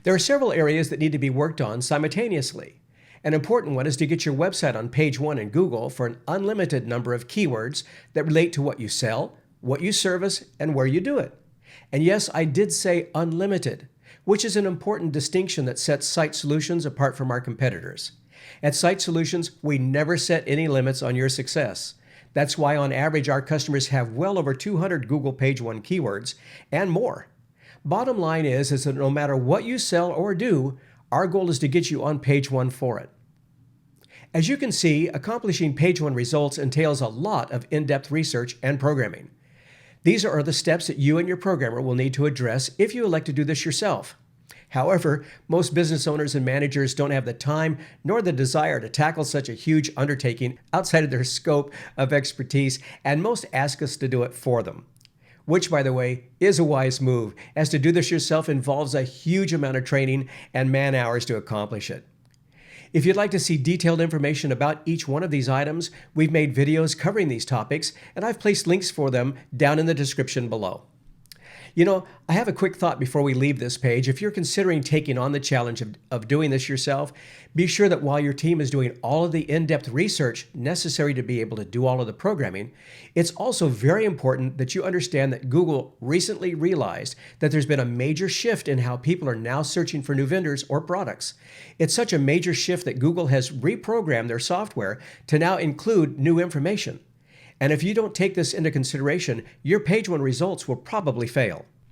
There are several areas that need to be worked on simultaneously. An important one is to get your website on page one in Google for an unlimited number of keywords that relate to what you sell, what you service, and where you do it. And yes, I did say unlimited, which is an important distinction that sets Site Solutions apart from our competitors. At Site Solutions, we never set any limits on your success. That's why on average our customers have well over 200 Google Page One keywords and more. Bottom line is that no matter what you sell or do, our goal is to get you on page one for it. As you can see, accomplishing page one results entails a lot of in-depth research and programming. These are the steps that you and your programmer will need to address if you elect to do this yourself. However, most business owners and managers don't have the time nor the desire to tackle such a huge undertaking outside of their scope of expertise, and most ask us to do it for them. Which, by the way, is a wise move, as to do this yourself involves a huge amount of training and man hours to accomplish it. If you'd like to see detailed information about each one of these items, we've made videos covering these topics, and I've placed links for them down in the description below. You know, I have a quick thought before we leave this page. If you're considering taking on the challenge of doing this yourself, be sure that while your team is doing all of the in-depth research necessary to be able to do all of the programming, it's also very important that you understand that Google recently realized that there's been a major shift in how people are now searching for new vendors or products. It's such a major shift that Google has reprogrammed their software to now include new information. And if you don't take this into consideration, your page one results will probably fail.